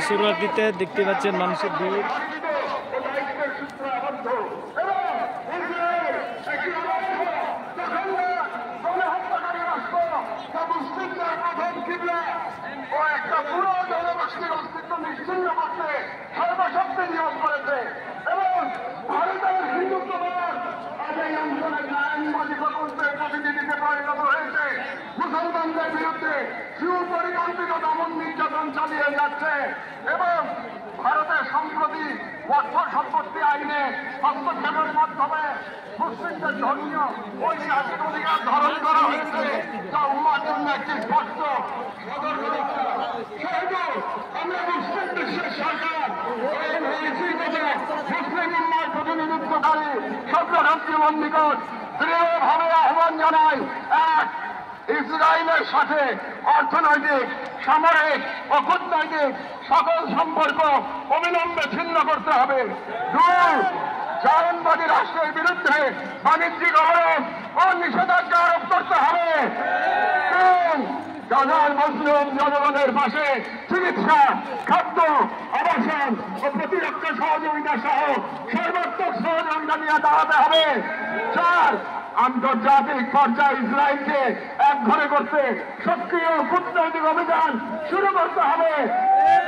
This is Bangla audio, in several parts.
শুরুয়াতিতে দেখতে পাচ্ছেন মানুষের ভিড়। সর্বশক্তি নিয়োগ করেছে এবং ভারতের হিন্দুত্ববাদ এই অঞ্চলের নারায়ণবাদী প্রকল্পের প্রতিনিধিতে পরিণত হয়েছে। মুসলমানদের বিরুদ্ধে সুপরিকল্পিত দমন নির্যাতন চালিয়ে যাচ্ছে এবং ভারতের সম্প্রতি অর্থ সম্পত্তি আইনে হস্তক্ষেপের মাধ্যমে মুসলিমদের ধর্মীয় ঐতিহাসিক অধিকার ধারণ করা হয়েছে, যা উম্মার জন্য একটি স্পষ্ট সতর্কবার্তা। আমরা মুসলিম বিশ্বের সরকার মুসলিম উম্মার প্রতিনিধিত্বকারী সর্বরাষ্ট্রীয় নিকট দৃঢ়ভাবে আহ্বান জানাই, এক, ইসরায়েলের সাথে অর্থনৈতিক, সামরিক ও কূটনৈতিক সকল সম্পর্ক অবিলম্বে ছিন্ন করতে হবে। দুই, জায়নবাদী রাষ্ট্রের বিরুদ্ধে বাণিজ্যিক অবরোধ ও নিষেধাজ্ঞা আরোপ করতে হবে। তিন, গাজার মুসলিম জনগণের পাশে চিকিৎসা, খাদ্য, আবাসন ও প্রতিরক্ষা সহযোগিতা সহ সর্বাত্মক সহযোগিতা নিয়ে দাঁড়াতে হবে। চার, আন্তর্জাতিক পর্যায়ে ইসরায়েলকে একঘরে করতে সক্রিয় কূটনৈতিক অভিযান শুরু করতে হবে।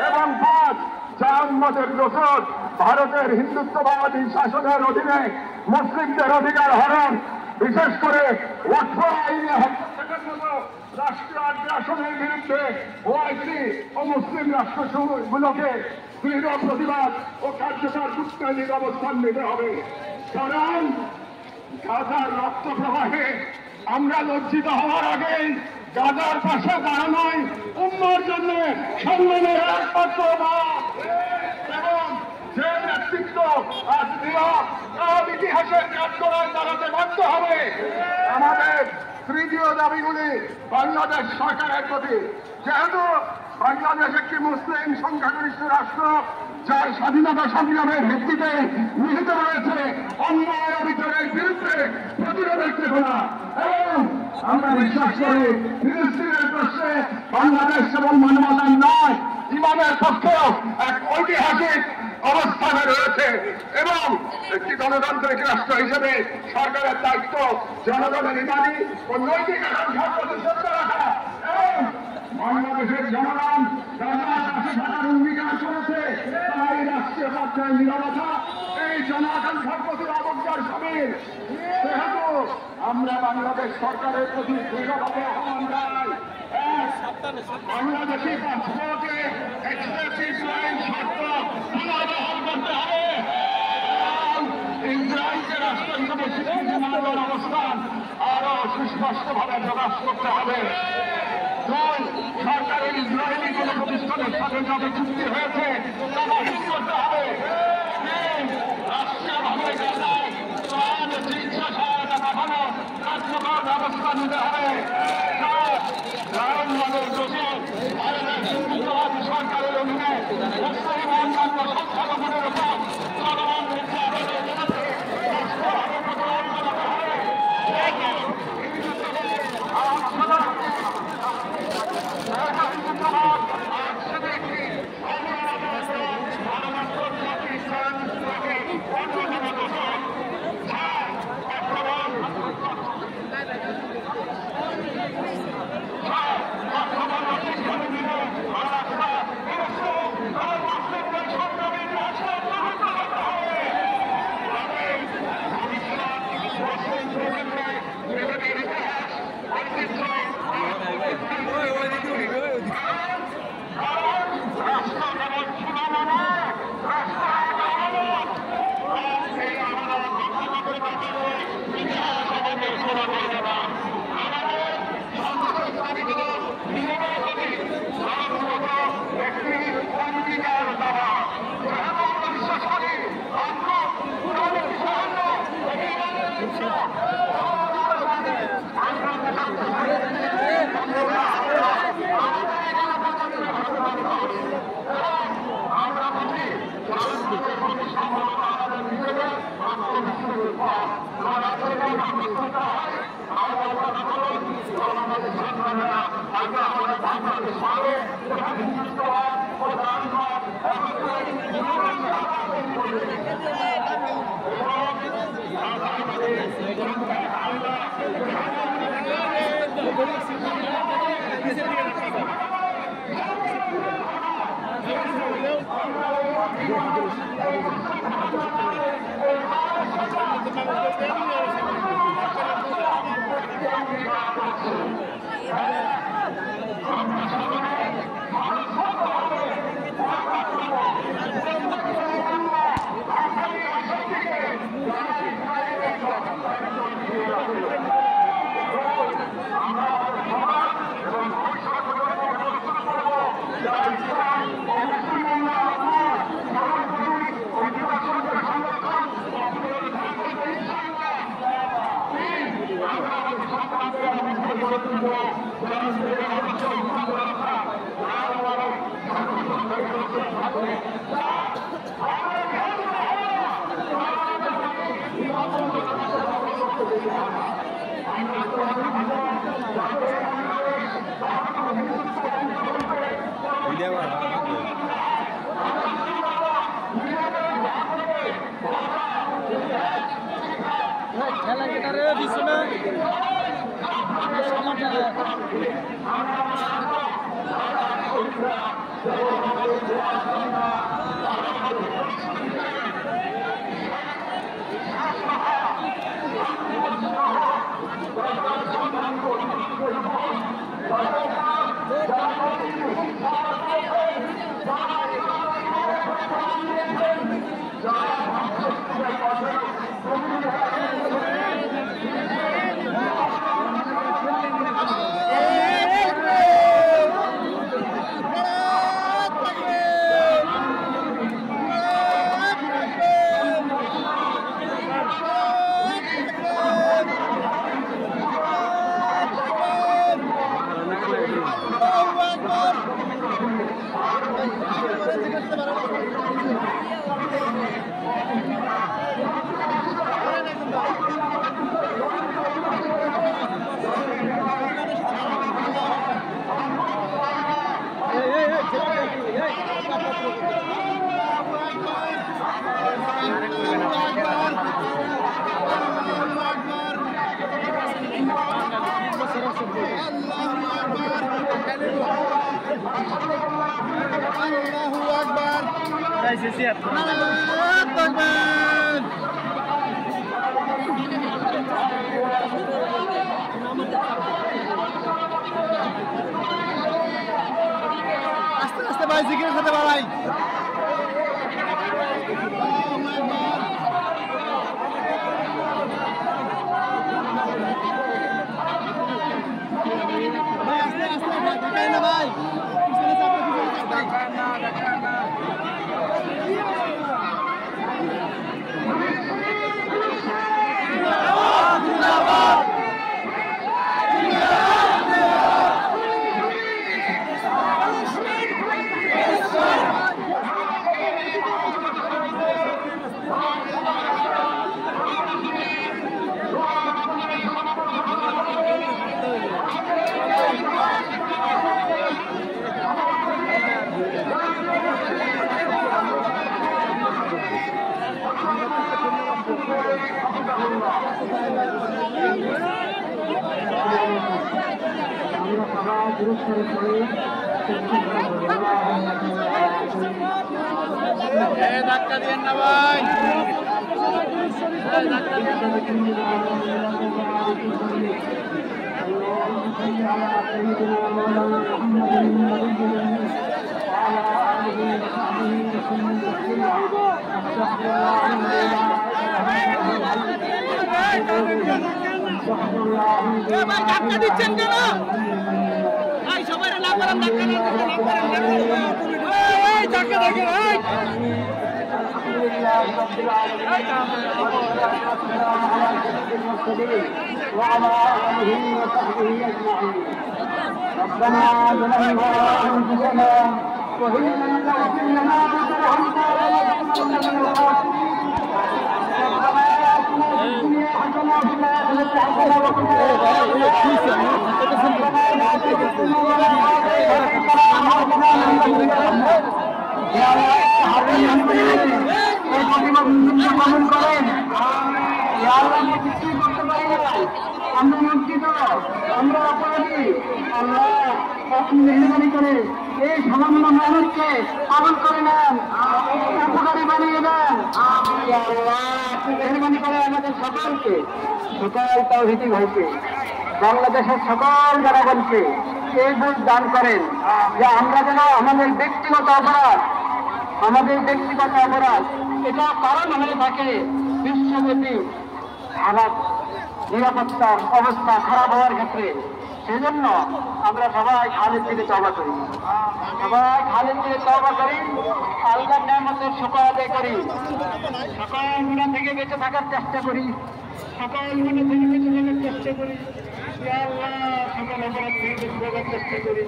এবং পাঁচ, জাহান্নামের দোষর ভারতের হিন্দুত্ববাদী শাসনের অধীনে মুসলিমদের অধিকার হরণ, বিশেষ করে ওয়াকফ আইনে হস্তক্ষেপের মতো রাষ্ট্রীয় আগ্রাসনের বিরুদ্ধে ওআইসি ও মুসলিম রাষ্ট্রগুলোকে দৃঢ় প্রতিবাদ ও কার্যকর কূটনৈতিক অবস্থান নিতে হবে। কারণ গাজার রক্ত প্রবাহে আমরা লজ্জিত হওয়ার আগেই গাজার পাশে দাঁড়ানোই উম্মার জন্য সম্মানের একমাত্র পথ। এবং যে নেতৃত্ব আজ ইতিহাসের কাঠগড়ায় দাঁড়াতে বাধ্য হবে, আমাদের তৃতীয় দাবিগুলি বাংলাদেশ সরকারের প্রতি। যেহেতু বাংলাদেশ একটি মুসলিম সংখ্যাগরিষ্ঠ রাষ্ট্র, যার স্বাধীনতা সংগ্রামের ভিত্তিতে নিহিত রয়েছে অন্যায় অবিচারের বিরুদ্ধে প্রতিরোধের চেতনা, এবং আমরা বিশ্বাস করি ফিলিস্তিনের প্রশ্নে বাংলাদেশ কেবল মানবতার নয়, ইমানের পক্ষেও এক ঐতিহাসিক অবস্থানে রয়েছে। এবং একটি গণতান্ত্রিক রাষ্ট্র হিসেবে সরকারের দায়িত্ব জনগণের ইমানি ও নৈতিক আকাঙ্ক্ষা প্রতিষ্ঠিত রাখা। এবং বাংলাদেশের জনগণ গাজার পাশে থাকার অঙ্গীকার করেছে, তাই রাষ্ট্রীয় পর্যায়ে নীরবতা এই জন আকাঙ্ক্ষার প্রতি অবজ্ঞার সামিল। যেহেতু আমরা বাংলাদেশ সরকারের প্রতি দৃঢ়ভাবে আহ্বান জানাই, বাংলাদেশি পাসপোর্টে এক্সপ্রেস লাইন শর্ত পুনর্বহাল করতে হবে। ইসরায়েলকে রাষ্ট্র হিসেবে স্বীকৃতি না দেওয়ার অবস্থান আরো সুস্পষ্টভাবে প্রকাশ করতে হবে। দুই, সরকারের ইসরায়েলি কোন প্রতিষ্ঠানের সাথে যাদের চুক্তি হয়েছে তা বাতিল করতে হবে। তিন, রাষ্ট্রীয়ভাবে গাজায় ত্রাণ ও চিকিৎসা সহায়তা পাঠানো কার্যকর ব্যবস্থা নিতে হবে। চার, জায়নবাদের দোষে ভারতের হিন্দুত্ববাদী সরকারের অধীনে মুসলিম ও অন্যান্য সংখ্যালঘুদের উপর চলমান নির্যাতনের বিরুদ্ধে রাষ্ট্রভাবে প্রতিবাদ জানাতে হবে। আমরা খেলা গেটারে পিছনে siap. Aste-aste ভাই জিকিরের সাথে বাড়াই। ভাই আস্তে-আস্তে দেখাই না ভাই। পিছনে চাপতে না। ধাক্কা দিয়েন না ভাই। ধাক্কা দিচ্ছেন কেন? সবাই না করেন ধাক্কা দেখেন وعلى آله وصحبه أجمعين. ربنا ظلمنا أنفسنا وإن لم تغفر لنا وترحمنا لنكونن من الخاسرين. ربنا آتنا في الدنيا حسنة وفي الآخرة حسنة وقنا عذاب النار. ربنا لا تزغ قلوبنا بعد إذ هديتنا وهب لنا من لدنك رحمة. يا الله এই প্রতিবন্ধী কবুল করেন। আল্লাহ কিছুই করতে পারি না, আমরা বঞ্চিত, আমরা অপরাধী। আল্লাহ আপনি মেহরবানি করে এই সামান্য মেহনতকে কবুল করে নেন, উপকারী বানিয়ে দেন। আপনি মেহরবানি করে আমাদের সকলকে, সকল তাওহীদি ভাইকে, বাংলাদেশের সকল জনগণকে এই বুঝ দান করেন যে আমরা যেন আমাদের ব্যক্তিগত অপরাধ এটা কারণ হয়ে থাকে বিশ্বব্যাপী খারাপ নিরাপত্তার অবস্থা খারাপ হওয়ার ক্ষেত্রে। সেজন্য আমরা সবাই খালেদ থেকে তওবা করি, আল্লাহর নিয়ামতের শুকর আদায় করি, সকল গুনাহ থেকে বেঁচে থাকার চেষ্টা করি, ইয়া আল্লাহ সকল অপরাধ থেকে বেঁচে থাকার চেষ্টা করি।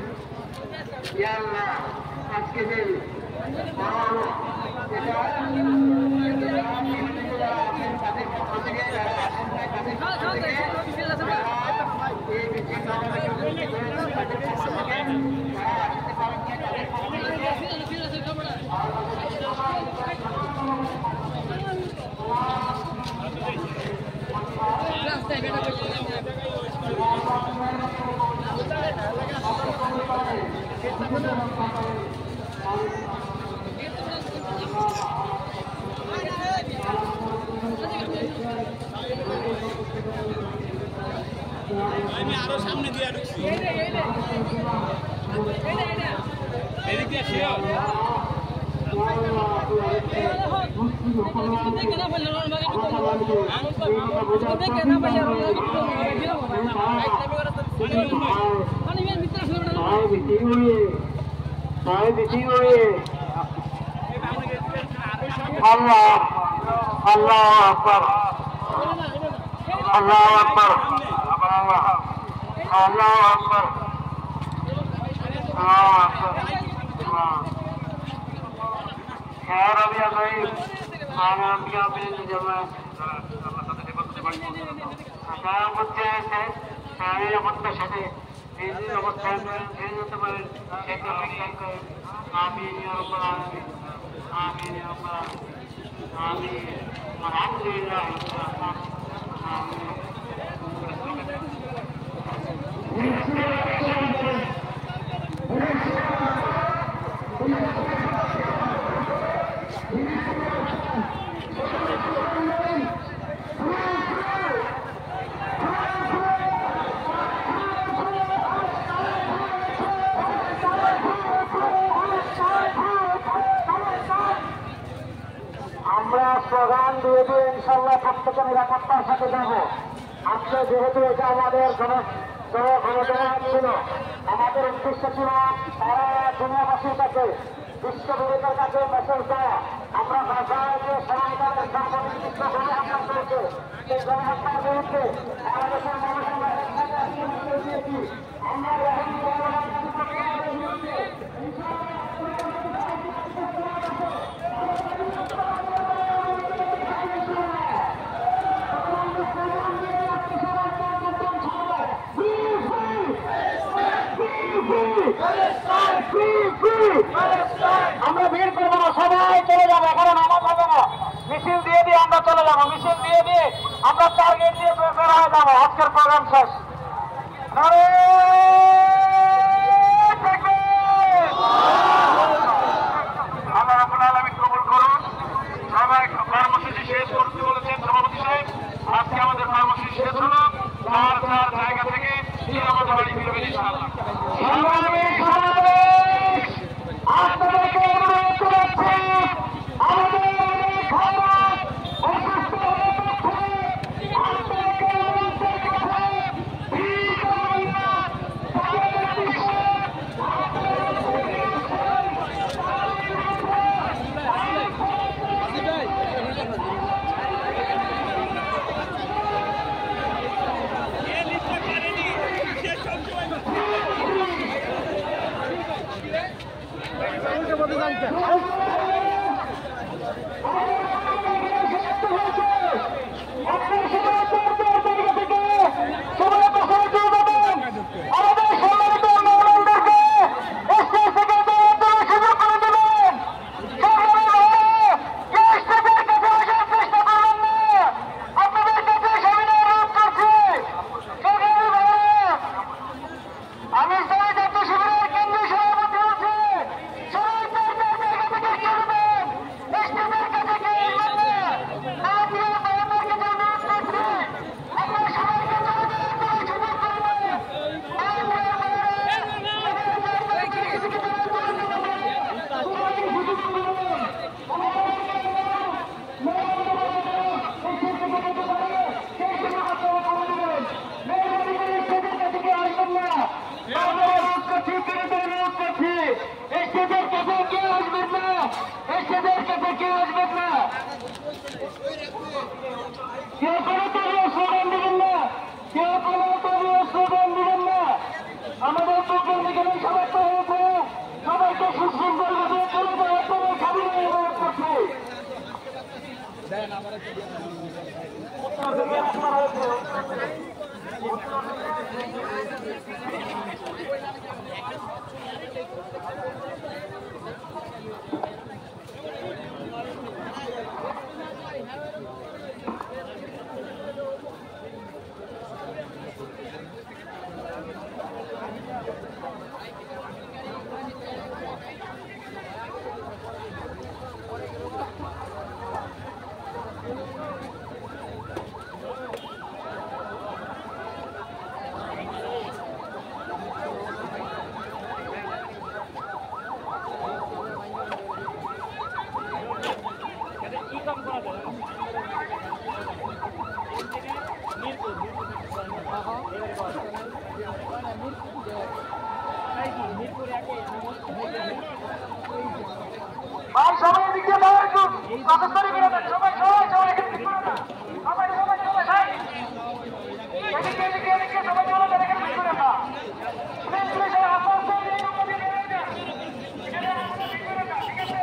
ইয়া আল্লাহ আজকে যে আমি আরো সামনে দিয়ে ঢুকছি এদিকে শিওর আল্লাহ আল্লাহ আকবার, আল্লাহ আকবার, আল্লাহ আকবার, আল্লাহ আকবার। يا رب يا طيب انا بيا بين الجماعه আশা করতে আছে আমি আমাদের সাথে এই যে অবস্থান এই যে তোমার সেটা বিজ্ঞান করে আমিন ইয়া রাব্বাল আলামিন, আমিন ইয়া রাব্বাল আলামিন, আলহামদুলিল্লাহ, আমিন। আমরা স্লোগান দিয়ে দিয়ে ইনশাল্লাহ প্রত্যেকে নিরাপত্তার সাথে যাব। আজকে যেহেতু এটা আমাদের জনগণনা ছিল, আমাদের উদ্দেশ্য ছিল তারা দুনিয়াবাসীর কাছে বিশ্ববিদ্যালয়ের কাছে মেসেজ দেওয়া আমরা ভাষায় যে সমাজের সাংবাদিক গণহত্যা চলছে সেই গণহত্যার বিরুদ্ধে বাংলাদেশের মানুষ আমরা একসাথে দিয়েছি। আমরা আমরা ভিড় করবো না, সবাই চলে যাবো, কারণ আমার হবে না। মিছিল দিয়ে দিয়ে আমরা চলে যাবো, মিছিল দিয়ে দিয়ে আমরা টার্গেট দিয়ে বের হয়ে যাবো। আজকের প্রোগ্রাম শেষ। আল্লাহ রাব্বুল আলামিন কবুল করুন। সবাই কর্মসূচি শেষ করতে বলেছেন সভাপতি সাহেব। আজকে আমাদের কর্মসূচি শেষ হলো। যার যার জায়গা থেকে আমাদের বাড়ি ফিরবেন ইনশাআল্লাহ। আপনাদেরকে অনুরোধ করেছি আমাদের আমি ভাই সবাই এদিকে দাও একটু প্রসেস করে বেরো সবাই সবাই সবাই এদিকে সবাই সবাই সবাই সাইড এদিকে এদিকে এদিকে সবাই চলো এদিকে বের করে না প্লিজ প্লিজ আপনারা সবাই এই রুম থেকে বের হয়ে যান এখানে আমাদের বের করে না ঠিক আছে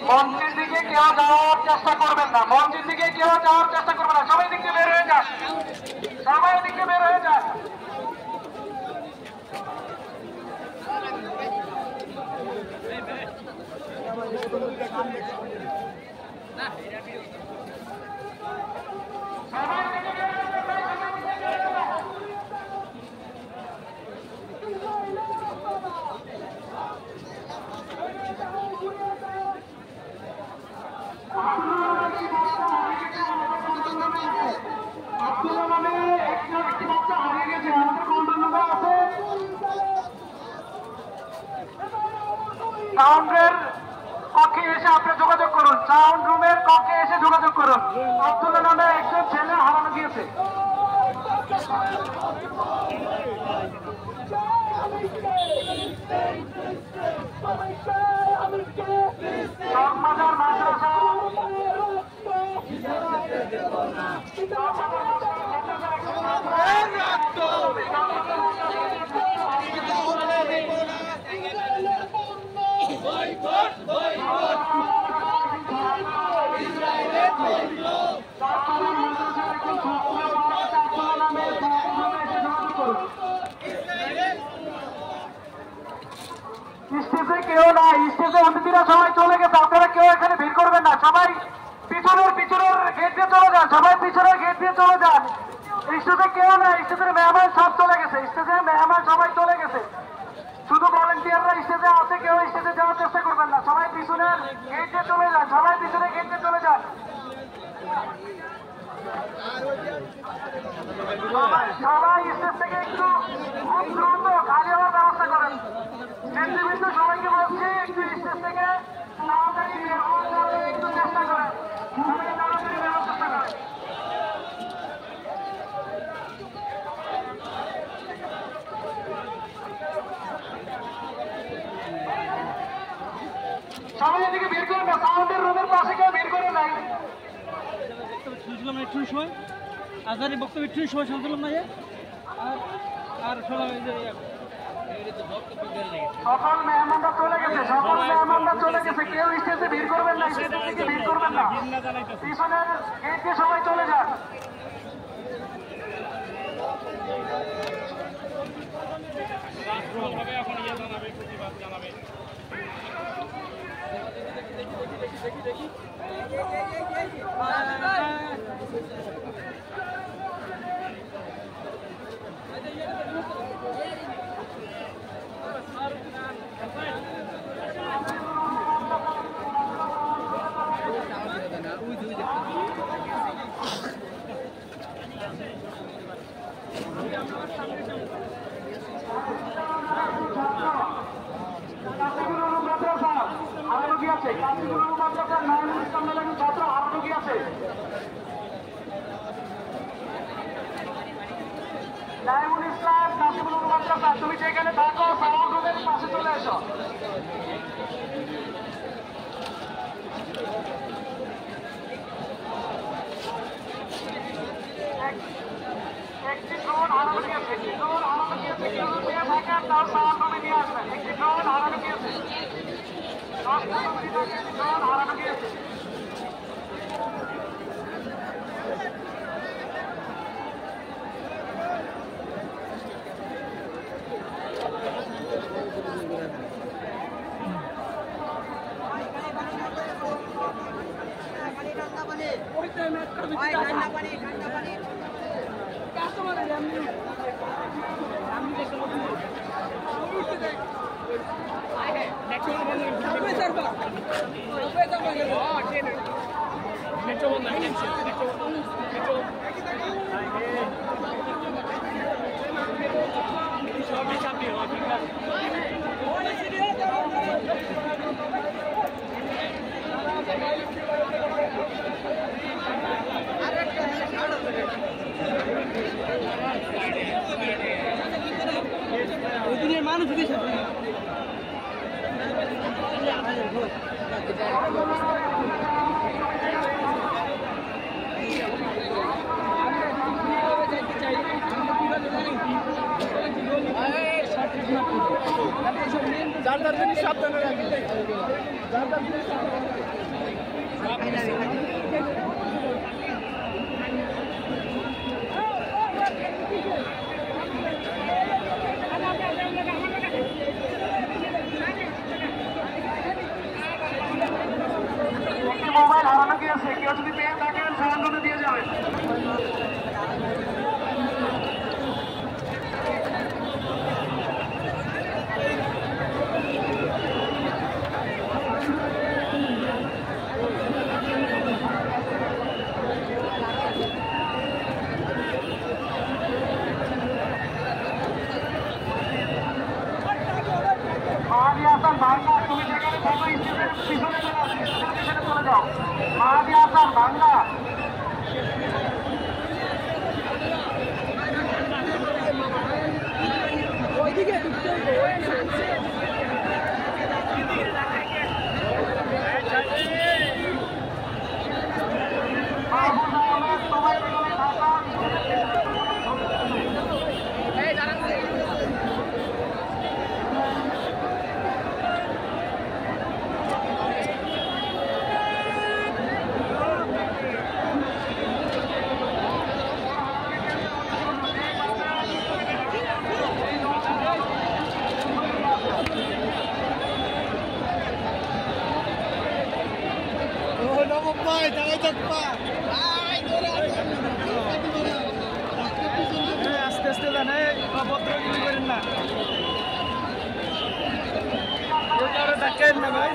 মঞ্চের দিকে কেউ যাওয়ার চেষ্টা করবেন না মঞ্চের দিকে কেউ যাওয়ার চেষ্টা করবেন না সবাই দিকে বের হয়ে যান সবাই দিকে বের হয়ে যান সাউন্ডের কক্ষে এসে আপনি যোগাযোগ করুন সাউন্ড রুমের কক্ষে এসে যোগাযোগ করুন আব্দুল্লাহ নামে একজন ছেলে হারানো গিয়েছে চকবাজার মাদ্রাসা স্টেজে কেউ নাই স্টেজে অতিথিরা সবাই চলে গেছে আপনারা কেউ এখানে ভিড় করবেন না সবাই পিছনের গেট দিয়ে চলে যান সবাই পিছনের গেট দিয়ে চলে যান স্টেজে কেউ নাই স্টেজের মেহমান সব চলে গেছে স্টেজের মেহমান সবাই চলে গেছে শুধু ভলেন্টিয়াররা স্টেজে আছে কেউ স্টেজে যাওয়ার চেষ্টা করবেন না সবাই পিছনের গেট দিয়ে চলে যান সবাই পিছনের গেট দিয়ে চলে যান সবাই স্টেজ থেকে একটু দ্রুত খালি হওয়ার ব্যবস্থা করেন নেতৃবৃন্দ সবাইকে বলছি একটু স্টেজ থেকে তাড়াতাড়ি বের হওয়ার জন্য একটু চেষ্টা করেন সবাই তাড়াতাড়ি বের হওয়ার চেষ্টা করেন সবাই এদিকে বের করেন না সাউন্ডের রুমের পাশে কেউ বের করে নাই শুনছিলাম একটু সময় আজারি বক্তব্য একটু সময় শুনছিলাম না আর সবাই সকল মেহমানরা চলে গেছে কেউ স্টেজে ভিড় করবেন না স্টেজ থেকে ভিড় করবেন না পিছনের গেট দিয়ে সবাই চলে যান নাইমুল ইসলাম নাসিবুল মাদ্রাসা তুমি যেখানে থাকো সাউন্ড রুমের পাশে চলে এসো একটি ড্রোন হারানো গিয়েছে কেউ নিয়ে থাকেন তার সাউন্ড রুমে নিয়ে আসবেন একটি ড্রোন হারানো গিয়েছে 10-15 মিনিট আগে একটি ড্রোন হারানো গিয়েছে Next one, মানুষ যার জিনিস সাবধানে রাখি যার জিনিস মোবাইল হারানো গিয়েছে, কেউ যদি পেয়ে থাকেন সমাধান দিয়ে যাবেন। বাংলা তুমি যেখানে থাকো স্টেশনের পিছনে চলে যাও। মাহাদি হাসান বাংলা ওইদিকে আস্তে আস্তে জানে ভদ্রগিরি করেন না দেখেন না ভাই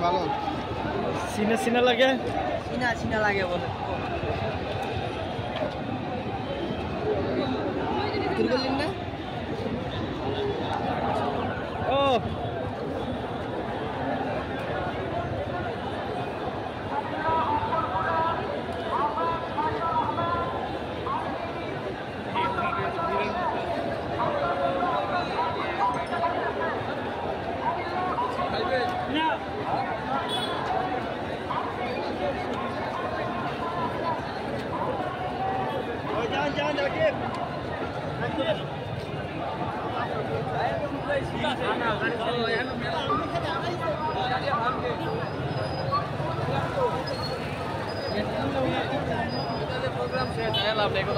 ভালো সিনা সিনা লাগে সিনা সিনা লাগে বলে তুলবেন না ও jangan Zakir. Program saya lah bego.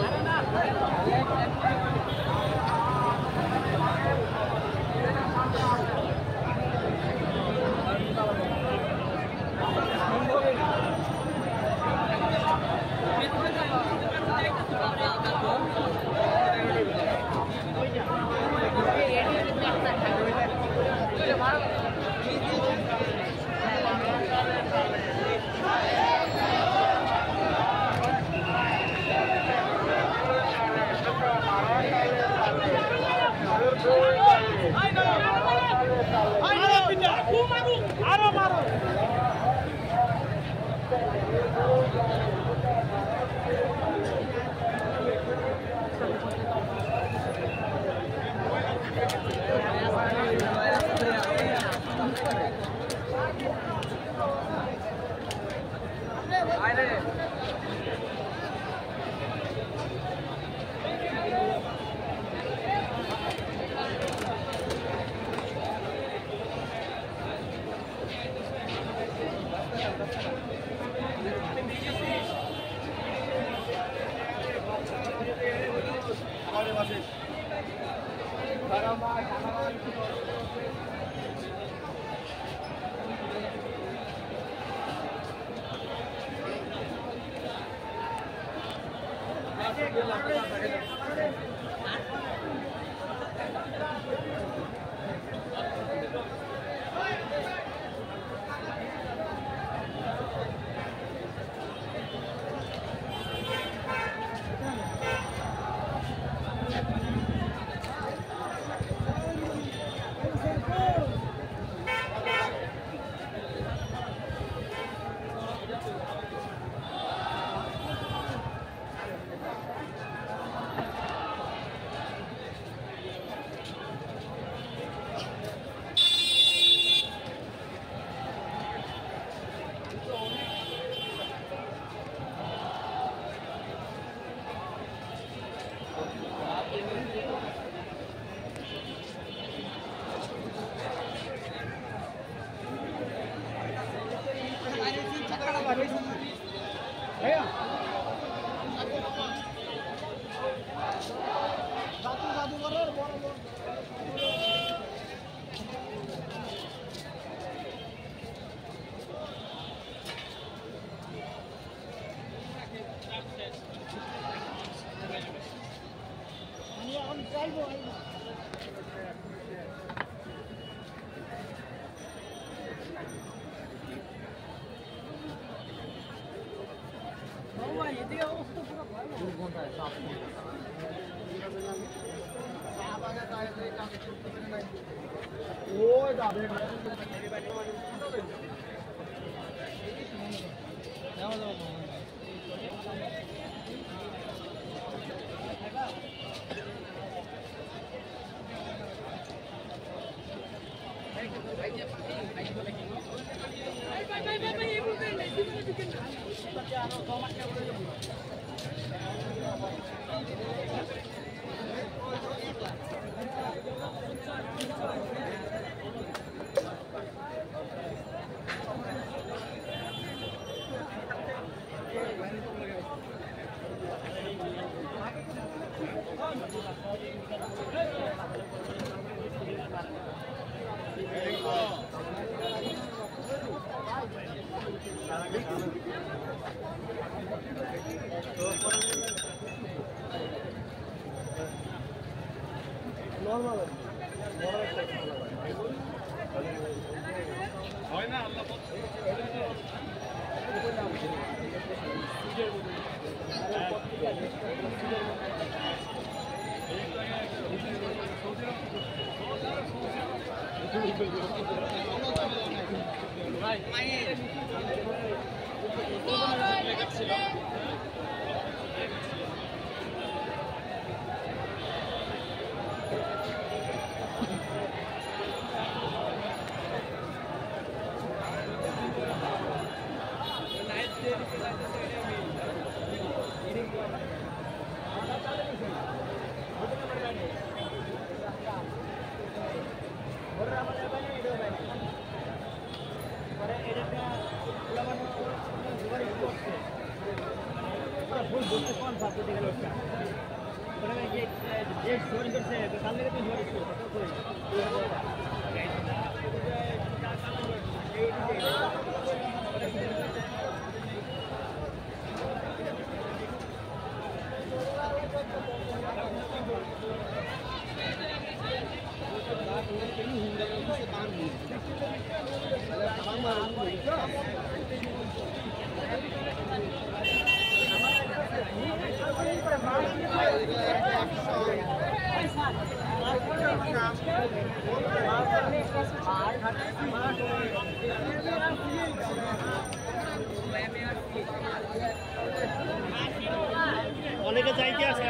অনেকে যাইতে আছে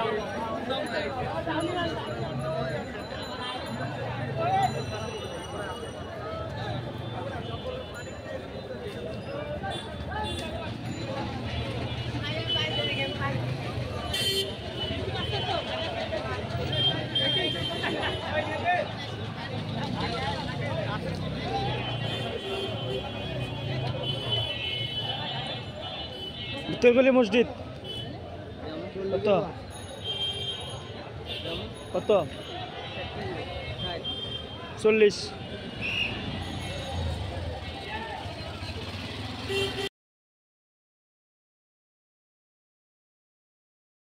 উত্তরগলি মসজিদ কত কত 40